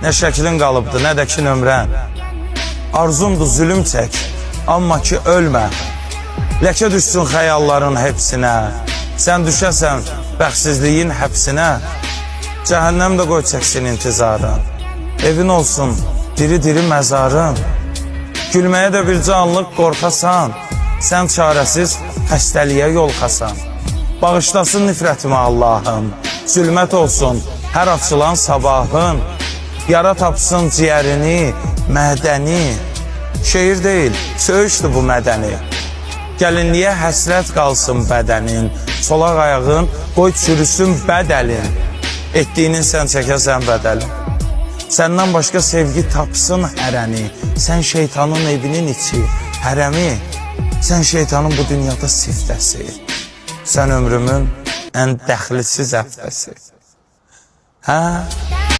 Nə şəklin qalıbdı, nə də ki nömrən. Arzumdur zülüm çək, amma ki ölmə. Ləkə düşsün xəyalların hepsinə. Sən düşəsən bəxtsizliyin həbsinə. Cəhənnəm də qoy çəksin intizarın. Evin olsun diri-diri məzarın. Gülməyə də bir canlıq qorxasan. Sən çarəsiz xəstəliyə yolxasan. Bağışlasın nifrətimi Allahım. Zülmət olsun hər açılan sabahın. Yara tapsın ciyərini, mədəni. Şeir deyil, söğüşdür bu mədəni. Gəlinliyə həsrət qalsın bədənin. Solaq ayağın qoy çürüsün bədəlin. Etdiyinin sən çəkəsən bədəlin. Səndən başqa sevgi tapsın hərəni. Sən şeytanın evinin içi, hərəmi. Sən şeytanın bu dünyada siftəsi. Sən ömrümün ən dəxlisiz həftəsi. Hə?